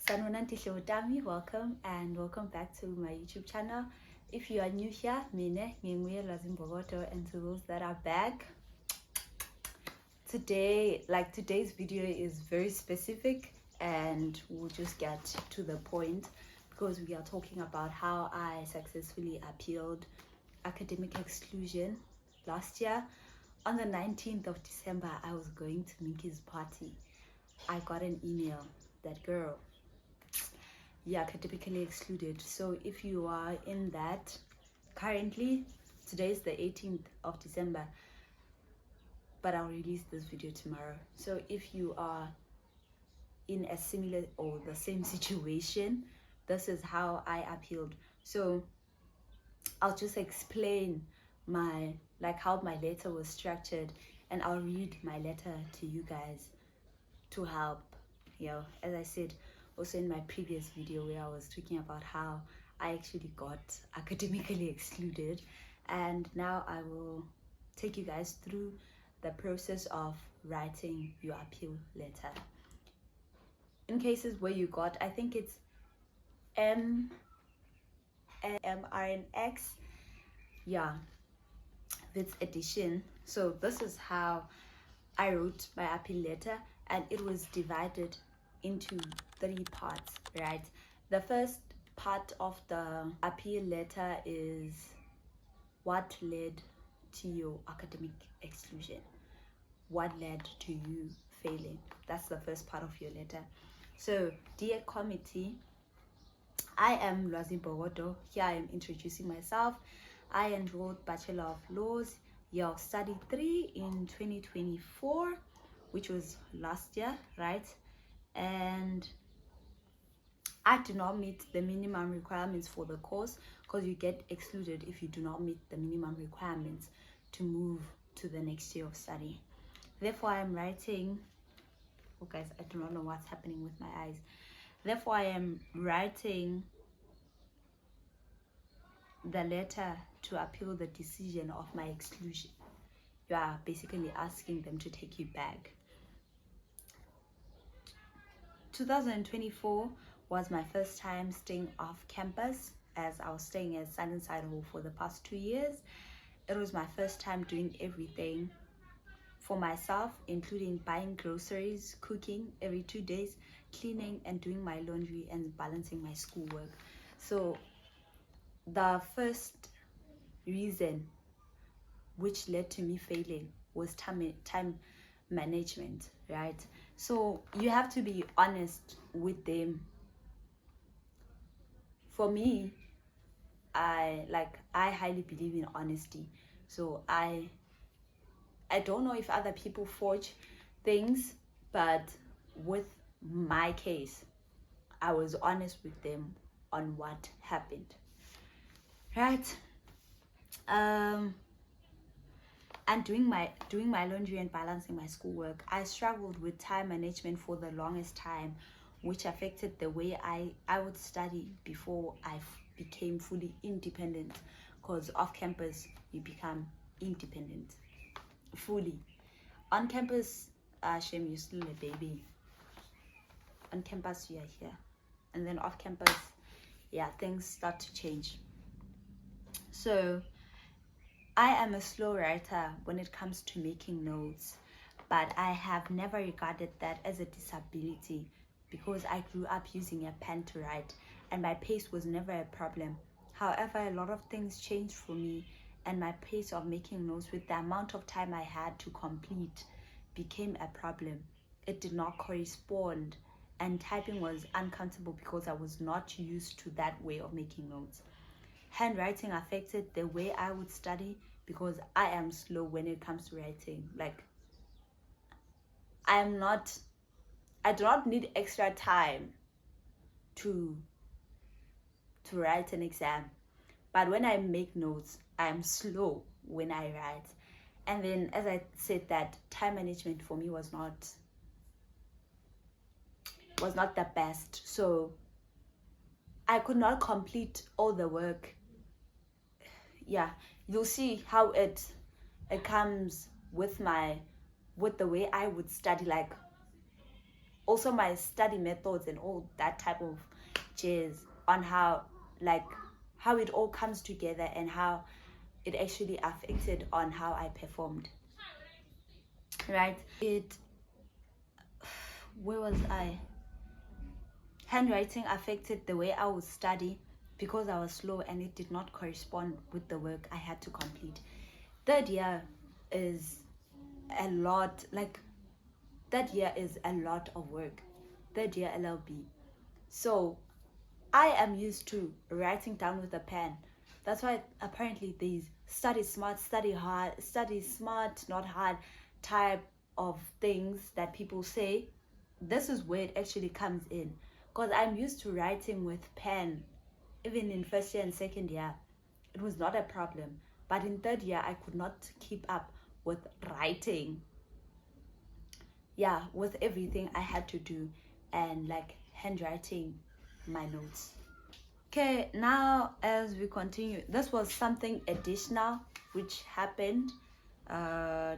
Sanibonani, tihlobo tami, welcome and welcome back to my YouTube channel. If you are new here, mine Ngiyabonga, and to those that are back, today's video is very specific and we'll just get to the point because we are talking about how I successfully appealed academic exclusion last year. On the 19th of December, I was going to Minky's party. I got an email that, girl, you're academically excluded. So if you are in that, currently, today is the 18th of December, but I'll release this video tomorrow. So if you are in a similar or the same situation, this is how I appealed. So I'll just explain how my letter was structured, and I'll read my letter to you guys to help. As I said also in my previous video where I was talking about how I actually got academically excluded, and now I will take you guys through the process of writing your appeal letter. In cases where you got, I think it's MRNX, this edition. So this is how I wrote my appeal letter, and it was divided into 3 parts, right? The first part of the appeal letter is what led to your academic exclusion, what led to you failing. That's the first part of your letter. So, dear committee, I am Ngiyabonga. Here I am introducing myself. I enrolled Bachelor of Laws, year of study 3 in 2024, which was last year, right? And I do not meet the minimum requirements for the course, because you get excluded if you do not meet the minimum requirements to move to the next year of study. Therefore, I am writing, oh guys, I do not know what's happening with my eyes. Therefore, I am writing the letter to appeal the decision of my exclusion. You are basically asking them to take you back. 2024 was my first time staying off campus, as I was staying at Sanibonani for the past 2 years. It was my first time doing everything for myself, including buying groceries, cooking every 2 days, cleaning and doing my laundry, and balancing my schoolwork. So the first reason which led to me failing was time management, right? So you have to be honest with them. For me, I highly believe in honesty. So I don't know if other people forge things, but with my case, I was honest with them on what happened, right? And doing my laundry and balancing my schoolwork, I struggled with time management for the longest time, which affected the way I would study before I became fully independent, because off campus you become independent fully. On campus, shame, you're still a baby. On campus you are here, and then off campus, things start to change. So I am a slow writer when it comes to making notes, but I have never regarded that as a disability because I grew up using a pen to write, and my pace was never a problem. However, a lot of things changed for me, and my pace of making notes with the amount of time I had to complete became a problem. It did not correspond, and typing was uncomfortable because I was not used to that way of making notes. Handwriting affected the way I would study because I am slow when it comes to writing. I do not need extra time to write an exam, but when I make notes, I am slow when I write. And then, as I said, that time management for me was not the best, so I could not complete all the work. You'll see how it comes with the way I would study. also my study methods and all that type of jazz, on how it all comes together and how it actually affected on how I performed, right? Where was I? Handwriting affected the way I would study because I was slow and it did not correspond with the work I had to complete. Third year is a lot, that year is a lot of work. Third year LLB. So I am used to writing down with a pen. That's why apparently these study smart, study hard, study smart, not hard type of things that people say, this is where it actually comes in. Because I'm used to writing with pen. Even in first year and second year, it was not a problem. But in third year, I could not keep up with writing. Yeah, with everything I had to do and handwriting my notes. Okay, now as we continue, this was something additional which happened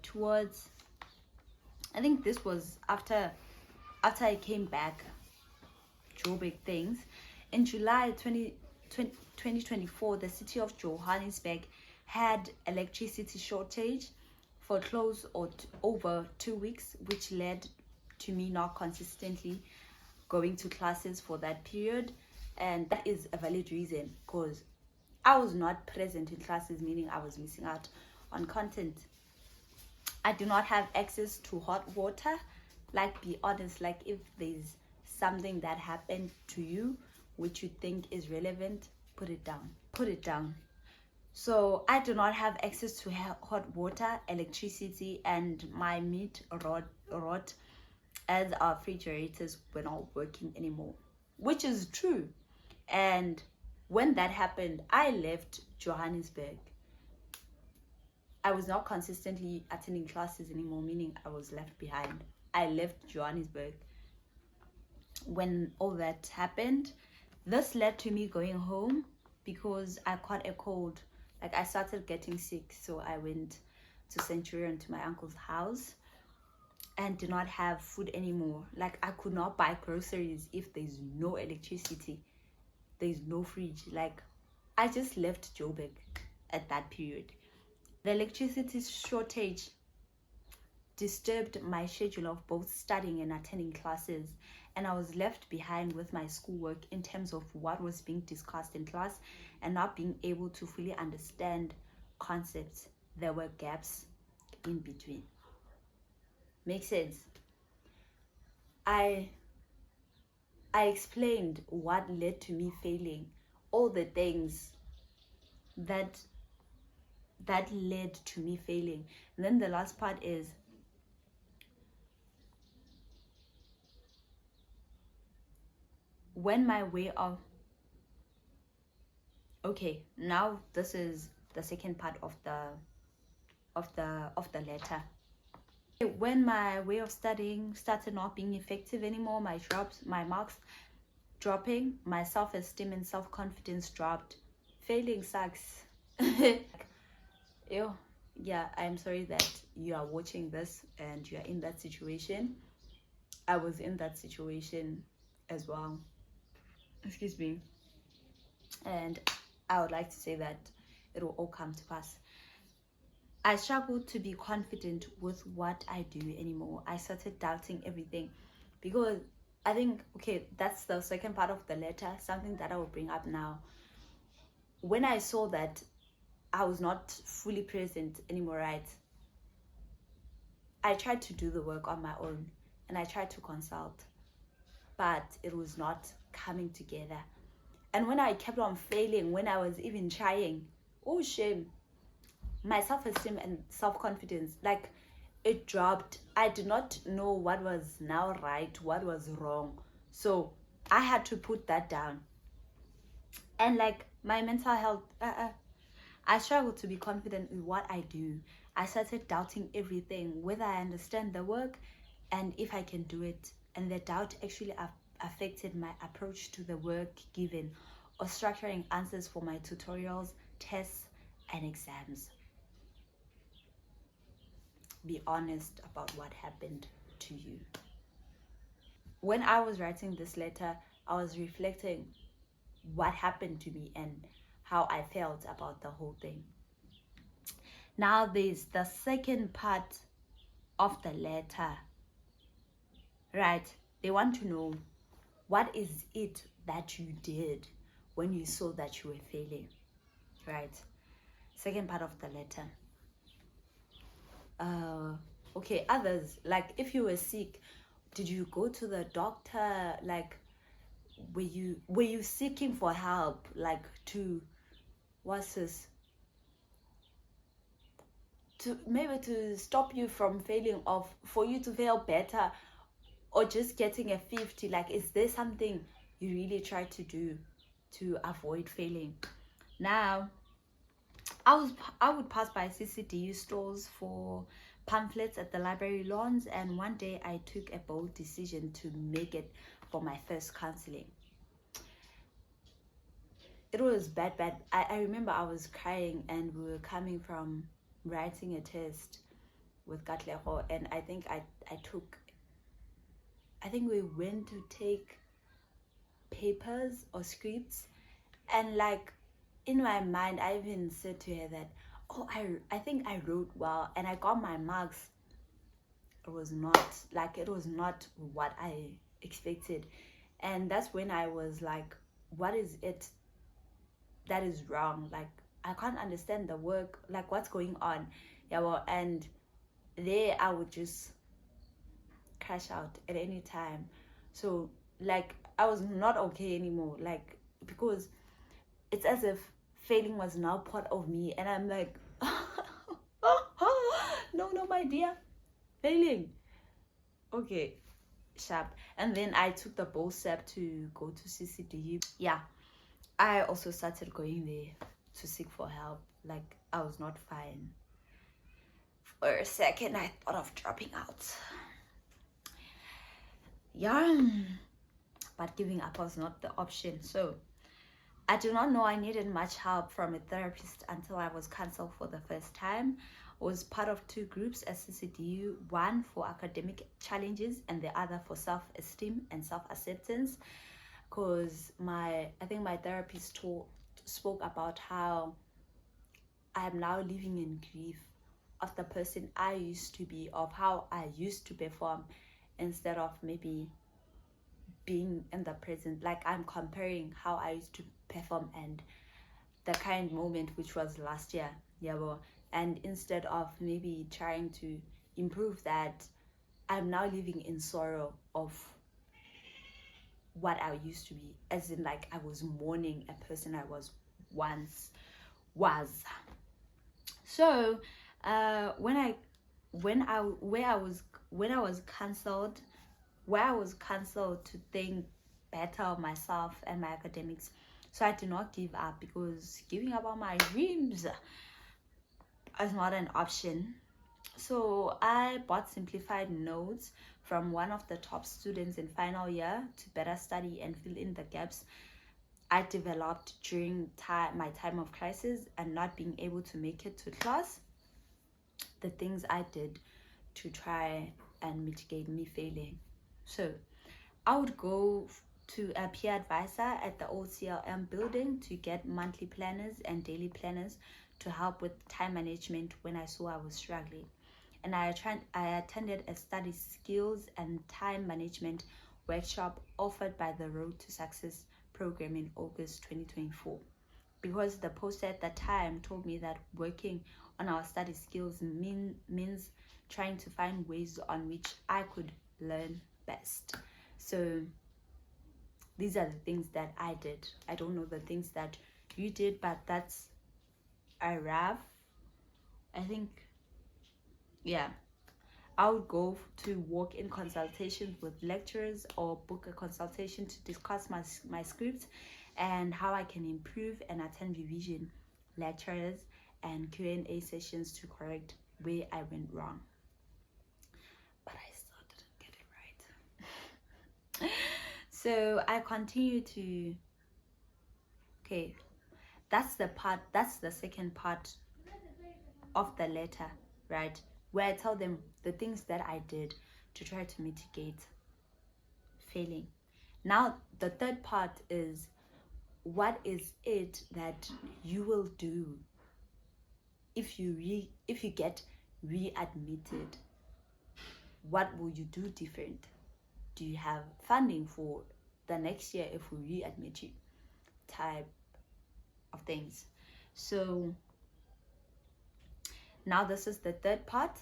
towards, I think this was after I came back, Joburg things. In July 2024, the city of Johannesburg had electricity shortage for close or over 2 weeks, which led to me not consistently going to classes for that period. And that is a valid reason, because I was not present in classes, meaning I was missing out on content. I do not have access to hot water. Be honest, if there's something that happened to you which you think is relevant, put it down. So I do not have access to hot water, electricity, and my meat rot as our refrigerators were not working anymore, which is true. And when that happened, I left Johannesburg. I was not consistently attending classes anymore, meaning I was left behind. I left Johannesburg when all that happened. This led to me going home because I caught a cold. I started getting sick, so I went to Centurion, to my uncle's house, and did not have food anymore. I could not buy groceries if there's no electricity, there's no fridge. I just left Joburg at that period. The electricity shortage disturbed my schedule of both studying and attending classes, and I was left behind with my schoolwork in terms of what was being discussed in class and not being able to fully understand concepts. There were gaps in between. Makes sense? I explained what led to me failing, all the things that led to me failing. And then the last part is, when my way of, okay, now this is the second part of the letter. When my way of studying started not being effective anymore, my marks dropping, my self-esteem and self-confidence dropped. Failing sucks. Ew. Yeah, I'm sorry that you are watching this and you are in that situation. I was in that situation as well. Excuse me. And I would like to say that it will all come to pass. I struggled to be confident with what I do anymore. I started doubting everything because I think, okay, that's the second part of the letter, something that I will bring up now. When I saw that I was not fully present anymore, right, I tried to do the work on my own and I tried to consult, but it was not coming together. And when I kept on failing, when I was even trying, oh shame, my self-esteem and self-confidence, it dropped. I did not know what was now right, what was wrong. So I had to put that down. And my mental health, I struggled to be confident in what I do. I started doubting everything, whether I understand the work and if I can do it. And the doubt actually affected my approach to the work given or structuring answers for my tutorials, tests, and exams. Be honest about what happened to you. when I was writing this letter, I was reflecting what happened to me and how I felt about the whole thing. Now there's the second part of the letter, right? They want to know, what is it that you did when you saw that you were failing, right? Second part of the letter. Okay, others, like if you were sick, did you go to the doctor? Like, were you seeking for help, like to, what's this, to maybe to stop you from failing, or for you to fail better, or just getting a 50? Like, is there something you really try to do to avoid failing? Now, I would pass by CCDU stores for pamphlets at the library lawns, and one day I took a bold decision to make it for my first counseling. It was bad. I remember I was crying, and we were coming from writing a test with Katlego, and I think we went to take papers or scripts, and like in my mind I even said to her that, oh, I think I wrote well and I got my marks. It was not what I expected. And that's when I was like, what is it that is wrong? Like, I can't understand the work, like what's going on. Yeah, well, and there I would just crash out at any time. So like I was not okay anymore, like, because it's as if failing was now part of me, and I'm like, no, my dear, failing, okay, sharp. And then I took the bold step to go to CCDU. Yeah, I also started going there to seek for help. Like, I was not fine. For a second I thought of dropping out. Yeah, but giving up was not the option. So I do not know I needed much help from a therapist until I was counseled for the first time. I was part of two groups at CCDU, one for academic challenges and the other for self-esteem and self-acceptance, because I think my therapist spoke about how I am now living in grief of the person I used to be, of how I used to perform, instead of maybe being in the present. Like, I'm comparing how I used to perform and the current moment, which was last year. Yeah, well, and instead of maybe trying to improve that, I'm now living in sorrow of what I used to be, as in like I was mourning a person I once was. So when I was cancelled, where I was cancelled to think better of myself and my academics. So I did not give up, because giving up on my dreams is not an option. So I bought simplified notes from one of the top students in final year to better study and fill in the gaps I developed during my time of crisis and not being able to make it to class. The things I did to try and mitigate me failing. So I would go to a peer advisor at the old CLM building to get monthly planners and daily planners to help with time management when I saw I was struggling. And I attended a study skills and time management workshop offered by the Road to Success program in August 2024, because the poster at the time told me that working on our study skills means trying to find ways on which I could learn best. So these are the things that I did. I don't know the things that you did, but that's a rough, I think. Yeah, I would go to walk-in consultations with lecturers or book a consultation to discuss my scripts and how I can improve, and attend revision lectures and Q&A sessions to correct where I went wrong. But I still didn't get it right. So I continue to, okay, that's the second part of the letter, right, where I tell them the things that I did to try to mitigate failing. Now the third part is, what is it that you will do if you get readmitted? What will you do different? Do you have funding for the next year if we readmit you? Type of things. So now this is the third part.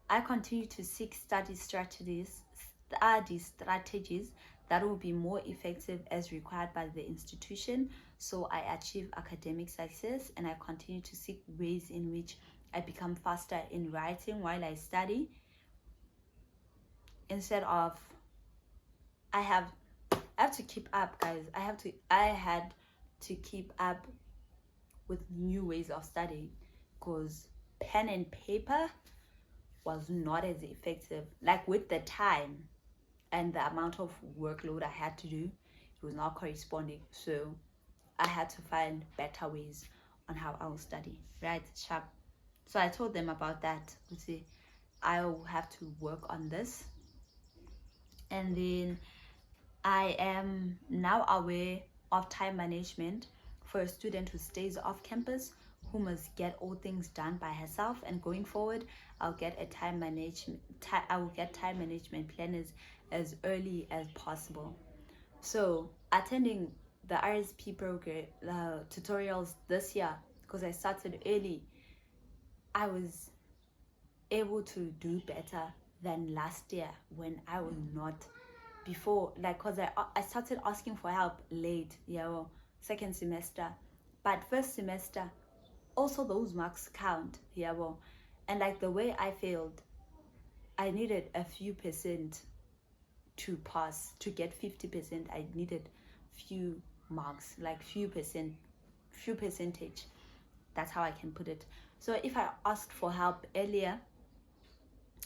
I continue to seek study strategies that will be more effective as required by the institution, so I achieve academic success, and I continue to seek ways in which I become faster in writing while I study. Instead of, I have to keep up, guys. I had to keep up with new ways of studying, because pen and paper was not as effective. Like, with the time and the amount of workload I had to do, it was not corresponding. So I had to find better ways on how I will study, right? Sharp. So I told them about that. See, I will have to work on this. And then I am now aware of time management for a student who stays off campus, who must get all things done by herself. And going forward, I will get time management planners as early as possible. So attending the RSP program tutorials this year, because I started early, I was able to do better than last year when I was not. Before, like, because I started asking for help late, second semester, but first semester also those marks count, and like the way I failed, I needed a few percent to pass. To get 50%, I needed few marks, like few percentage. That's how I can put it. So if I asked for help earlier,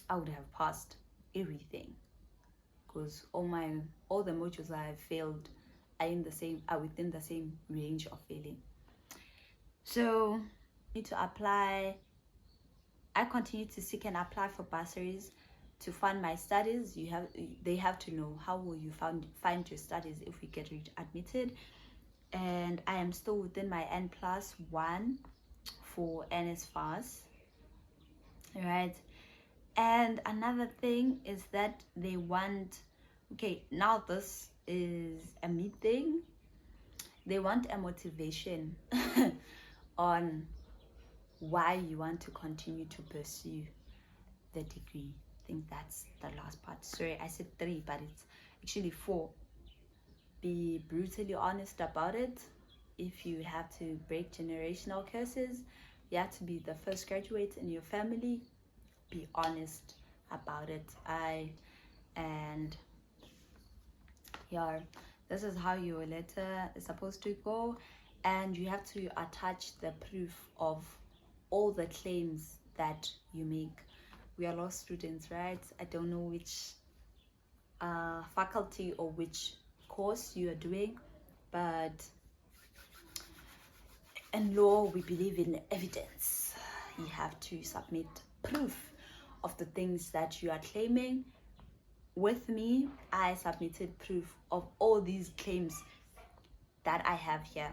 I would have passed everything, because all the modules I have failed are within the same range of failing. So need to apply. I continue to seek and apply for bursaries to fund my studies. They have to know, how will you find your studies if we get admitted? And I am still within my N+1 for NSFAS, right? And another thing is that they want, okay, now this is a me thing, they want a motivation on why you want to continue to pursue the degree. I think that's the last part. Sorry, I said 3, but it's actually 4. Be brutally honest about it. If you have to break generational curses, you have to be the first graduate in your family. Be honest about it. This is how your letter is supposed to go, and you have to attach the proof of all the claims that you make. We are law students, right? I don't know which faculty or which course you are doing, but in law we believe in evidence. You have to submit proof of the things that you are claiming. With me, I submitted proof of all these claims that I have here.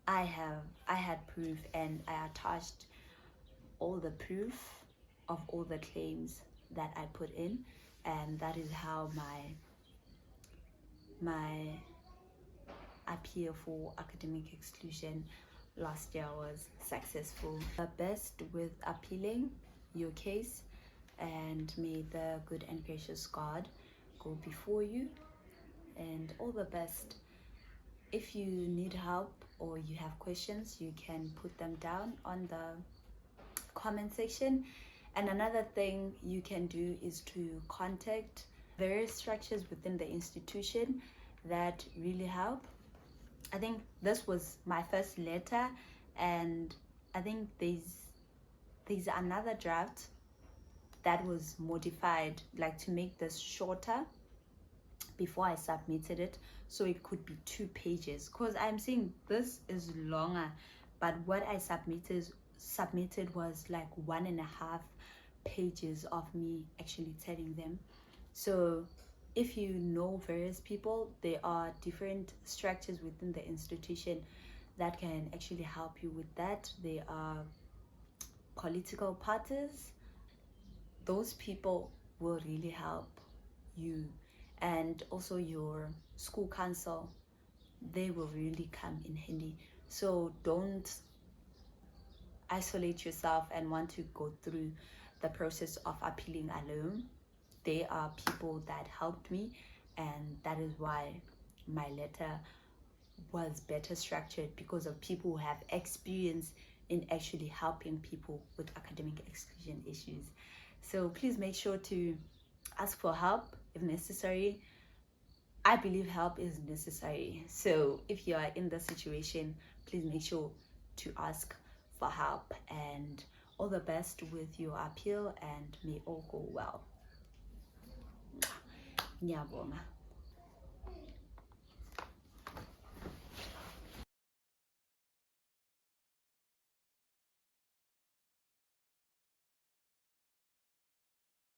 I had proof, and I attached all the proof of all the claims that I put in, and that is how my appeal for academic exclusion last year was successful. The best with appealing your case, and may the good and gracious God go before you, and all the best. If you need help or you have questions, you can put them down on the comment section. And another thing you can do is to contact various structures within the institution that really help. I think this was my first letter, and I think there's another draft that was modified, like to make this shorter before I submitted it, so it could be 2 pages, because I'm seeing this is longer, but what I submitted was like 1.5 pages of me actually telling them. So if you know various people, there are different structures within the institution that can actually help you with that. There are political parties. Those people will really help you, and also your school council, they will really come in handy. So don't isolate yourself and want to go through the process of appealing alone. They are people that helped me, and that is why my letter was better structured, because of people who have experience in actually helping people with academic exclusion issues. So please make sure to ask for help if necessary. I believe help is necessary. So if you are in the situation, please make sure to ask for help, and all the best with your appeal, and may all go well. Ngiyabonga.